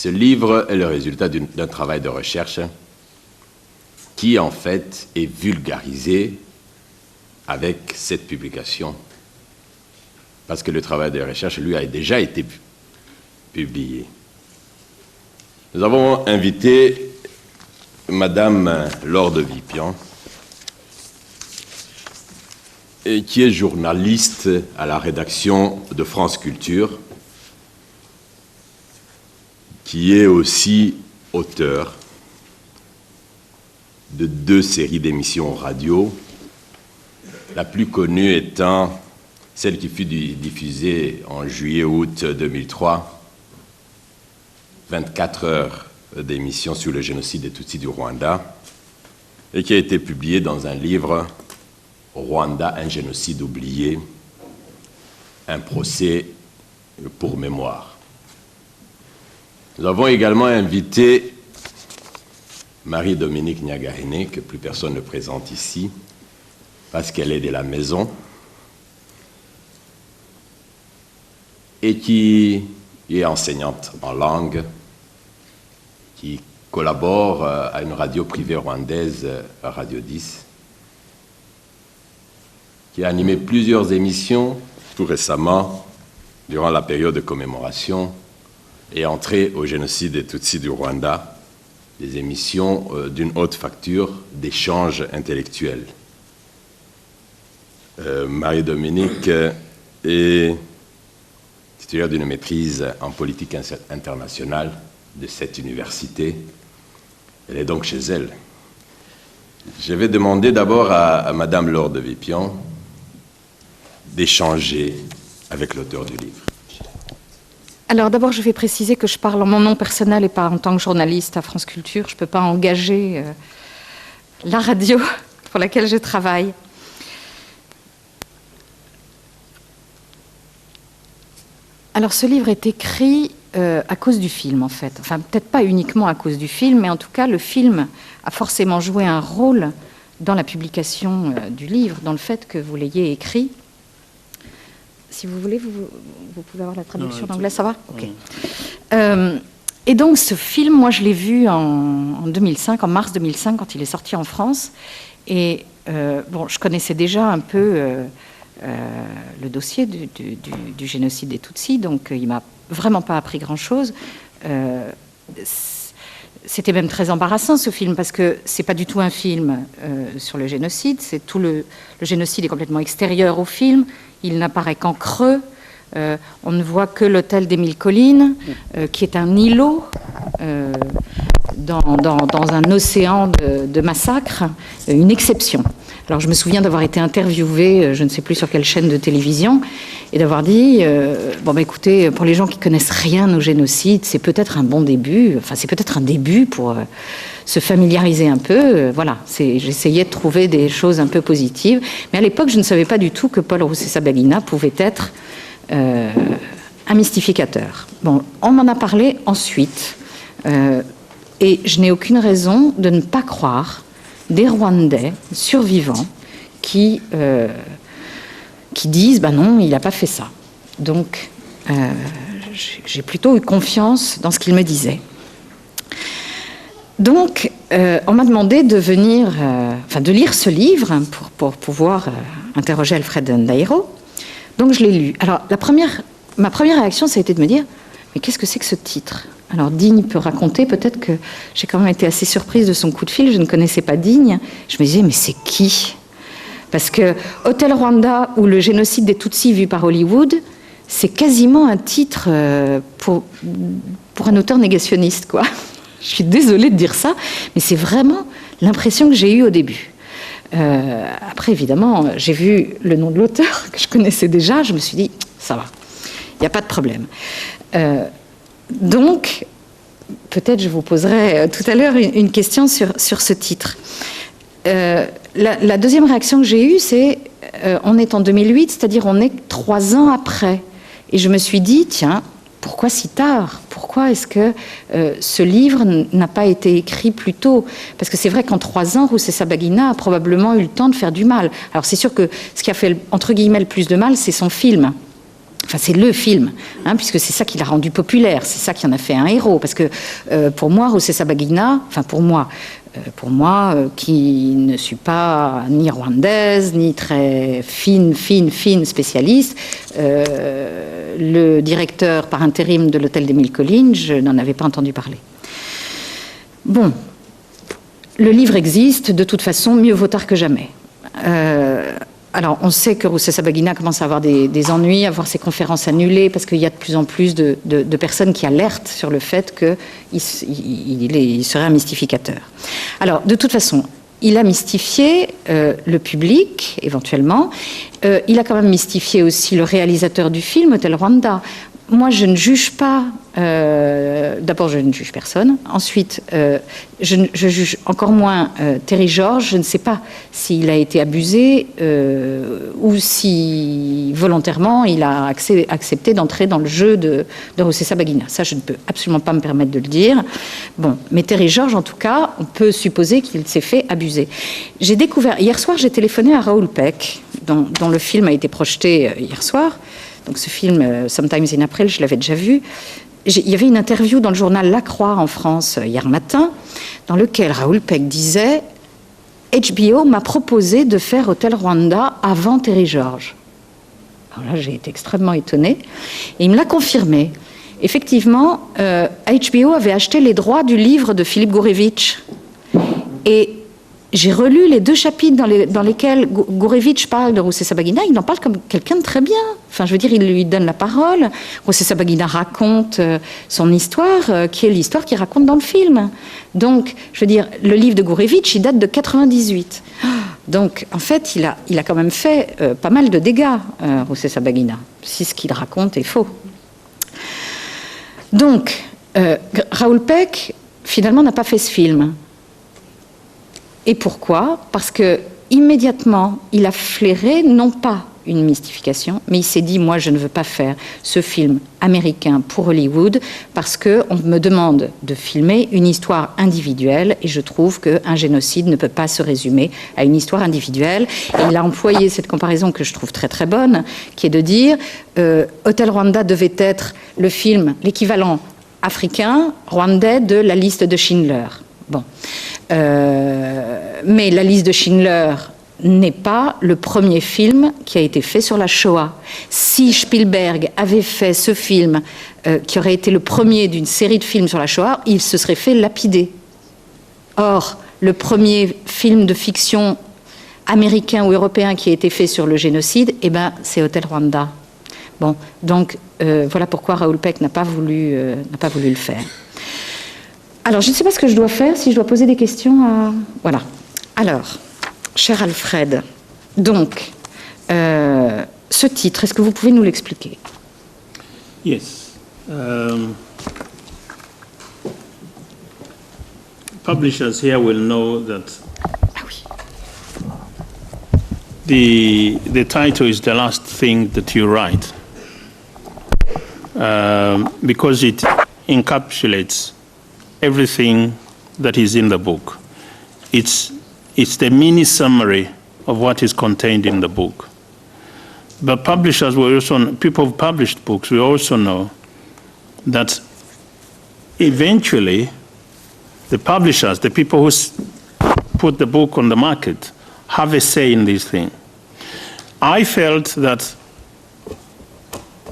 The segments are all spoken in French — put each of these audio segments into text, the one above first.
Ce livre est le résultat d'un travail de recherche qui, en fait, est vulgarisé avec cette publication. Parce que le travail de recherche, lui, a déjà été publié. Nous avons invité Madame Laure de Vipian, qui est journaliste à la rédaction de France Culture, qui est aussi auteur de 2 séries d'émissions radio, la plus connue étant celle qui fut diffusée en juillet-août 2003, 24 heures d'émission sur le génocide des Tutsis du Rwanda, et qui a été publiée dans un livre « Rwanda, un génocide oublié, un procès pour mémoire ». Nous avons également invité Marie-Dominique Nyagahene, que plus personne ne présente ici, parce qu'elle est de la maison, et qui est enseignante en langue, qui collabore à une radio privée rwandaise, Radio 10, qui a animé plusieurs émissions, tout récemment, durant la période de commémoration, et entré au génocide des Tutsis du Rwanda, des émissions d'une haute facture d'échanges intellectuels. Marie-Dominique est titulaire d'une maîtrise en politique internationale de cette université. Elle est donc chez elle. Je vais demander d'abord à Madame Laure de Vipian d'échanger avec l'auteur du livre. Alors d'abord, je vais préciser que je parle en mon nom personnel et pas en tant que journaliste à France Culture. Je ne peux pas engager la radio pour laquelle je travaille. Alors ce livre est écrit à cause du film, en fait. Enfin, peut-être pas uniquement à cause du film, mais en tout cas, le film a forcément joué un rôle dans la publication du livre, dans le fait que vous l'ayez écrit. Si vous voulez, vous pouvez avoir la traduction en anglais, ça va ? Ok. Et donc, ce film, moi, je l'ai vu en 2005, en mars 2005, quand il est sorti en France. Et bon, je connaissais déjà un peu le dossier du génocide des Tutsis, donc il m'a vraiment pas appris grand-chose. C'était même très embarrassant, ce film, parce que c'est pas du tout un film sur le génocide. C'est tout le génocide est complètement extérieur au film. Il n'apparaît qu'en creux. On ne voit que l'hôtel d'Émile Colline, qui est un îlot dans un océan de massacres, une exception. Alors je me souviens d'avoir été interviewée, je ne sais plus sur quelle chaîne de télévision, et d'avoir dit bon bah écoutez, pour les gens qui connaissent rien au génocide, c'est peut-être un bon début, enfin c'est peut-être un début pour se familiariser un peu. Voilà, j'essayais de trouver des choses un peu positives, mais à l'époque je ne savais pas du tout que Paul Rusesabagina pouvait être un mystificateur. Bon, on m'en a parlé ensuite, et je n'ai aucune raison de ne pas croire des Rwandais survivants qui disent ben non, il n'a pas fait ça. Donc j'ai plutôt eu confiance dans ce qu'il me disait. Donc on m'a demandé de venir, de lire ce livre pour pouvoir interroger Alfred Ndairo. Donc je l'ai lu. Alors ma première réaction, ça a été de me dire mais qu'est-ce que c'est que ce titre ? Alors Digne peut raconter, peut-être que j'ai quand même été assez surprise de son coup de fil, je ne connaissais pas Digne. Je me disais, mais c'est qui ? Parce que Hôtel Rwanda ou le génocide des Tutsis vu par Hollywood, c'est quasiment un titre pour un auteur négationniste, quoi. Je suis désolée de dire ça, mais c'est vraiment l'impression que j'ai eue au début. Après, évidemment, j'ai vu le nom de l'auteur que je connaissais déjà, je me suis dit, ça va, il n'y a pas de problème. Donc, peut-être je vous poserai tout à l'heure une question sur ce titre. La deuxième réaction que j'ai eue, c'est on est en 2008, c'est-à-dire on est 3 ans après. Et je me suis dit, tiens, pourquoi si tard ? Pourquoi est-ce que ce livre n'a pas été écrit plus tôt ? Parce que c'est vrai qu'en 3 ans, Rusesabagina a probablement eu le temps de faire du mal. Alors c'est sûr que ce qui a fait, entre guillemets, le plus de mal, c'est son film. Enfin, c'est le film, hein, puisque c'est ça qui l'a rendu populaire, c'est ça qui en a fait un héros. Parce que pour moi, Rusesabagina, enfin pour moi, qui ne suis pas ni rwandaise, ni très fine spécialiste, le directeur par intérim de l'Hôtel des Mille Collines, je n'en avais pas entendu parler. Bon, le livre existe, de toute façon, mieux vaut tard que jamais. Alors, on sait que Rusesabagina commence à avoir des ennuis, à voir ses conférences annulées, parce qu'il y a de plus en plus de personnes qui alertent sur le fait qu'il serait un mystificateur. Alors, de toute façon, il a mystifié le public, éventuellement. Il a quand même mystifié aussi le réalisateur du film, Hotel Rwanda. Moi, je ne juge pas. D'abord, je ne juge personne. Ensuite, je juge encore moins Terry George. Je ne sais pas s'il a été abusé ou si volontairement il a accepté d'entrer dans le jeu de Rusesabagina. Ça, je ne peux absolument pas me permettre de le dire. Bon, mais Terry George, en tout cas, on peut supposer qu'il s'est fait abuser. J'ai découvert hier soir, j'ai téléphoné à Raoul Peck, dont le film a été projeté hier soir. Donc ce film, Sometimes in April, je l'avais déjà vu. Il y avait une interview dans le journal La Croix en France hier matin, dans lequel Raoul Peck disait « HBO m'a proposé de faire Hotel Rwanda avant Terry George ». Alors là, j'ai été extrêmement étonnée. Et il me l'a confirmé. Effectivement, HBO avait acheté les droits du livre de Philippe Gourevitch. Et j'ai relu les 2 chapitres dans lesquels Gourevitch parle de Rusesabagina. Il en parle comme quelqu'un de très bien. Enfin, je veux dire, il lui donne la parole. Rusesabagina raconte son histoire, qui est l'histoire qu'il raconte dans le film. Donc, je veux dire, le livre de Gourevitch, il date de 98. Donc, en fait, il a quand même fait pas mal de dégâts, Rusesabagina, si ce qu'il raconte est faux. Donc, Raoul Peck, finalement, n'a pas fait ce film. Et pourquoi ? Parce que immédiatement, il a flairé non pas une mystification, mais il s'est dit, moi, je ne veux pas faire ce film américain pour Hollywood parce qu'on me demande de filmer une histoire individuelle et je trouve qu'un génocide ne peut pas se résumer à une histoire individuelle. Et il a employé cette comparaison que je trouve très très bonne, qui est de dire Hotel Rwanda devait être le film, l'équivalent africain, rwandais de La liste de Schindler. Bon. Mais La liste de Schindler n'est pas le premier film qui a été fait sur la Shoah. Si Spielberg avait fait ce film, qui aurait été le premier d'une série de films sur la Shoah, il se serait fait lapider. Or, le premier film de fiction américain ou européen qui a été fait sur le génocide, eh ben, c'est Hotel Rwanda. Bon, donc voilà pourquoi Raoul Peck n'a pas voulu le faire. Alors, je ne sais pas ce que je dois faire, si je dois poser des questions à... Voilà. Alors, cher Alfred, donc, ce titre, est-ce que vous pouvez nous l'expliquer? Yes. Publishers here will know that Ah oui. the title is the last thing that you write because it encapsulates everything that is in the book. It's the mini summary of what is contained in the book. But publishers will also, people who published books will also know that eventually the publishers, the people who put the book on the market, have a say in this thing. I felt that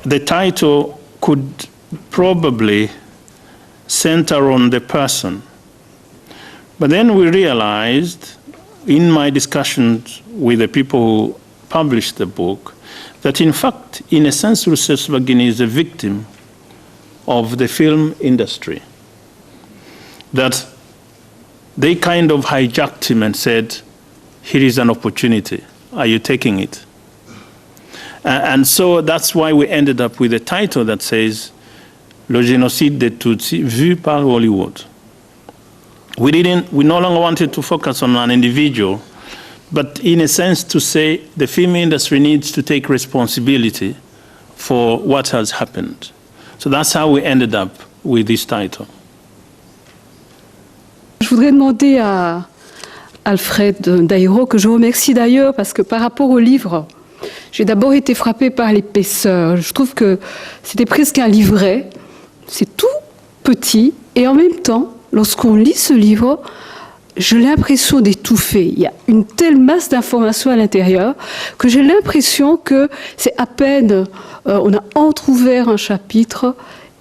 the title could probably center on the person. But then we realized, in my discussions with the people who published the book, that in fact, in a sense, Rusesabagina is a victim of the film industry. That they kind of hijacked him and said, here is an opportunity. Are you taking it? And so that's why we ended up with a title that says, Le génocide des Tutsis vu par Hollywood. We no longer wanted to focus on an individual, but in a sense to say the film industry needs to take responsibility for what has happened. So that's how we ended up with this title. Je voudrais demander à Alfred Dairo, que je remercie d'ailleurs, parce que par rapport au livre J'ai d'abord été frappée par l'épaisseur. Je trouve que c'était presque un livret. C'est tout petit et en même temps, lorsqu'on lit ce livre, j'ai l'impression d'étouffer. Il y a une telle masse d'informations à l'intérieur que j'ai l'impression que c'est à peine on a entrouvert un chapitre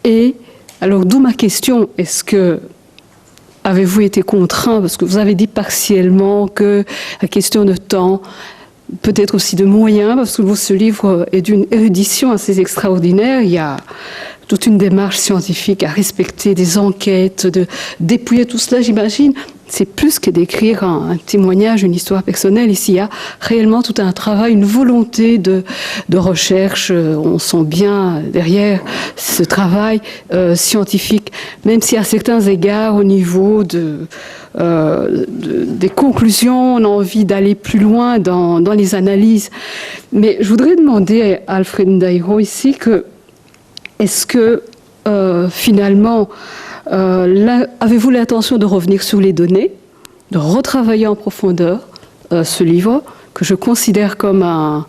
et alors d'où ma question, est-ce que avez-vous été contraint, parce que vous avez dit partiellement que la question de temps, peut-être aussi de moyens, parce que ce livre est d'une érudition assez extraordinaire. Il y a toute une démarche scientifique à respecter, des enquêtes, de dépouiller tout cela, j'imagine. C'est plus que d'écrire un témoignage, une histoire personnelle. Ici, il y a réellement tout un travail, une volonté de recherche. On sent bien derrière ce travail scientifique, même si à certains égards, au niveau des conclusions, on a envie d'aller plus loin dans les analyses. Mais je voudrais demander à Alfred Ndairo ici que, est-ce que finalement, avez-vous l'intention de revenir sur les données, de retravailler en profondeur ce livre, que je considère comme un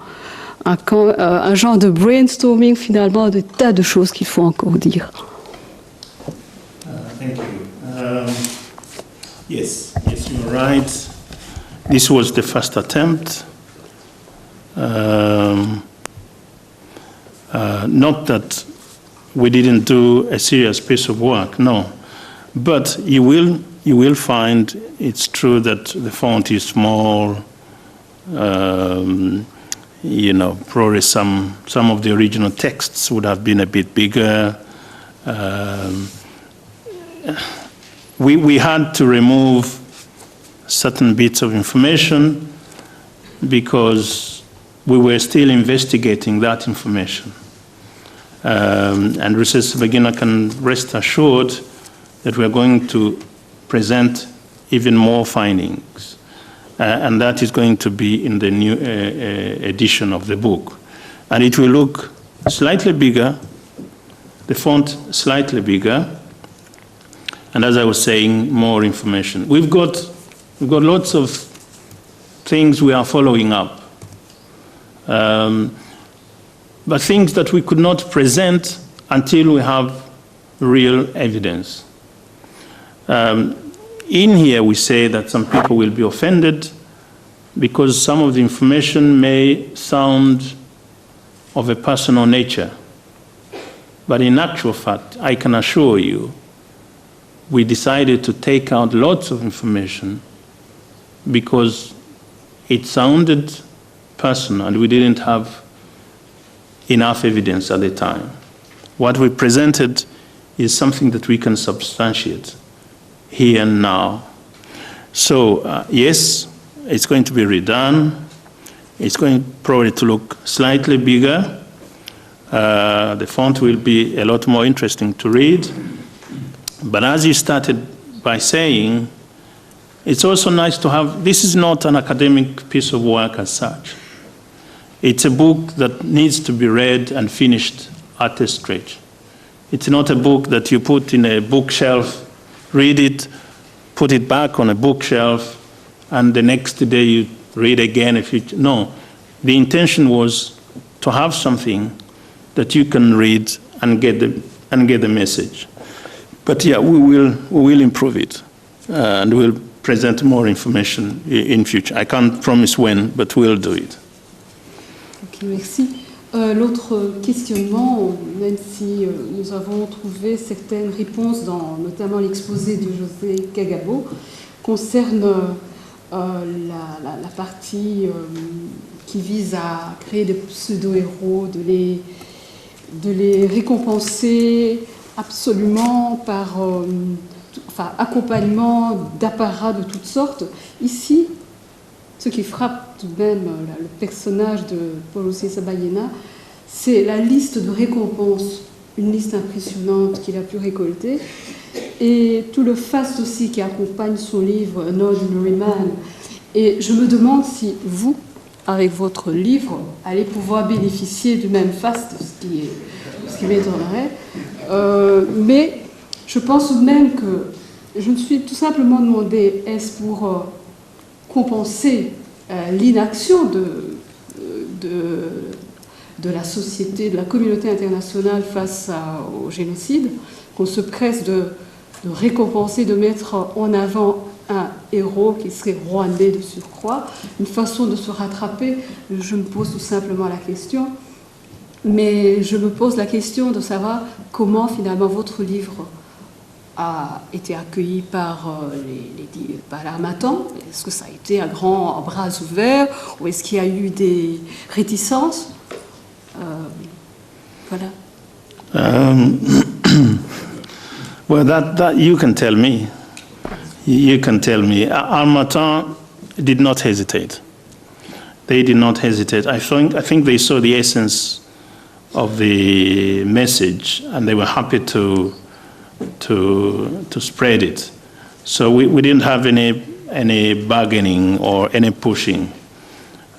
genre de brainstorming finalement, de tas de choses qu'il faut encore dire. Thank you. Yes, you're right. This was the first attempt. Not that we didn't do a serious piece of work, no. But you will find it's true that the font is small. Probably some of the original texts would have been a bit bigger. We had to remove certain bits of information because we were still investigating that information. And Research Beginner can rest assured that we are going to present even more findings. And that is going to be in the new edition of the book. And it will look slightly bigger, the font slightly bigger, and as I was saying, more information. We've got lots of things we are following up. But things that we could not present until we have real evidence. In here we say that some people will be offended because some of the information may sound of a personal nature. But in actual fact, I can assure you, we decided to take out lots of information because it sounded personal and we didn't have enough evidence at the time. What we presented is something that we can substantiate here and now. So yes, it's going to be redone. It's going probably to look slightly bigger. The font will be a lot more interesting to read. But as you started by saying, it's also nice to have, this is not an academic piece of work as such. It's a book that needs to be read and finished at a stretch. It's not a book that you put in a bookshelf, read it, put it back on a bookshelf, and the next day you read again. No, the intention was to have something that you can read and get the message. But yeah, we will improve it, and we'll present more information in future. I can't promise when, but we'll do it. Ok, merci. L'autre questionnement, même si nous avons trouvé certaines réponses dans notamment l'exposé de José Kagabo, concerne la partie qui vise à créer des pseudo-héros, de les récompenser absolument par accompagnement d'apparats de toutes sortes. Ici, ce qui frappe tout de même le personnage de Paulo César Baena, c'est la liste de récompenses, une liste impressionnante qu'il a pu récolter, et tout le faste aussi qui accompagne son livre An Ordinary Man. Et je me demande si vous, avec votre livre, allez pouvoir bénéficier du même faste, ce qui m'étonnerait. Mais je pense tout de même que je me suis tout simplement demandé, est-ce pour compenser l'inaction de la société, de la communauté internationale face au génocide, qu'on se presse de récompenser, de mettre en avant un héros qui serait rwandais de surcroît, une façon de se rattraper. Je me pose tout simplement la question, mais je me pose la question de savoir comment finalement votre livre a été accueilli par par l'Harmattan. Est-ce que ça a été un grand bras ouvert ou est-ce qu'il y a eu des réticences? Voilà. Well, that you can tell me. You can tell me. Harmattan did not hesitate. They did not hesitate. I think they saw the essence of the message, and they were happy to spread it. So we didn't have any bargaining or any pushing.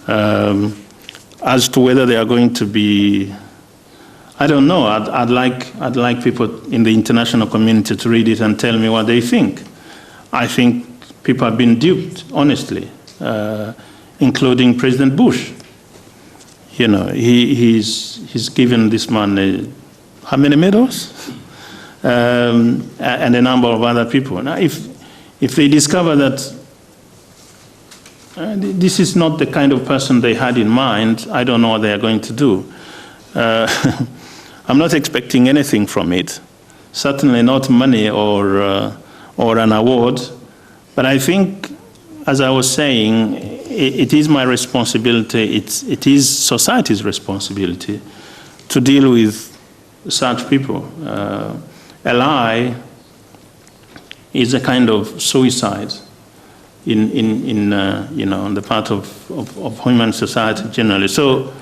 As to whether they are going to be, I don't know. I'd like people in the international community to read it and tell me what they think. I think people have been duped, honestly, including President Bush. You know, he's given this man how many medals? And a number of other people. Now, if they discover that this is not the kind of person they had in mind, I don't know what they are going to do. I'm not expecting anything from it. Certainly not money or an award. But I think, as I was saying, it is my responsibility, it is society's responsibility to deal with such people. A lie is a kind of suicide on the part of human society generally. So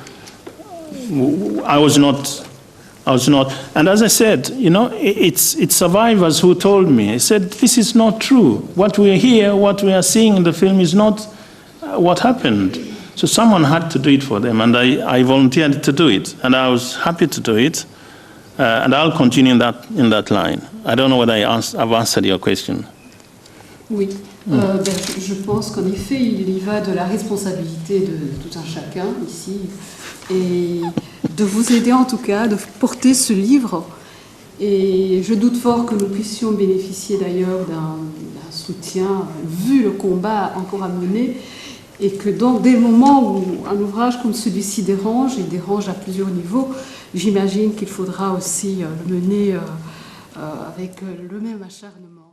I was not, and as I said, it's survivors who told me. I said, this is not true. What we hear, what we are seeing in the film is not what happened. So someone had to do it for them, and I volunteered to do it, and I was happy to do it, and I'll continue in that line. I don't know whether I've answered your question. Oui, je pense qu'en effet, il y va de la responsabilité de tout un chacun ici, et de vous aider en tout cas, de porter ce livre. Et je doute fort que nous puissions bénéficier d'ailleurs d'un soutien, vu le combat encore à mener, et que donc dès le moment où un ouvrage comme celui-ci dérange, et dérange à plusieurs niveaux, j'imagine qu'il faudra aussi le mener avec le même acharnement.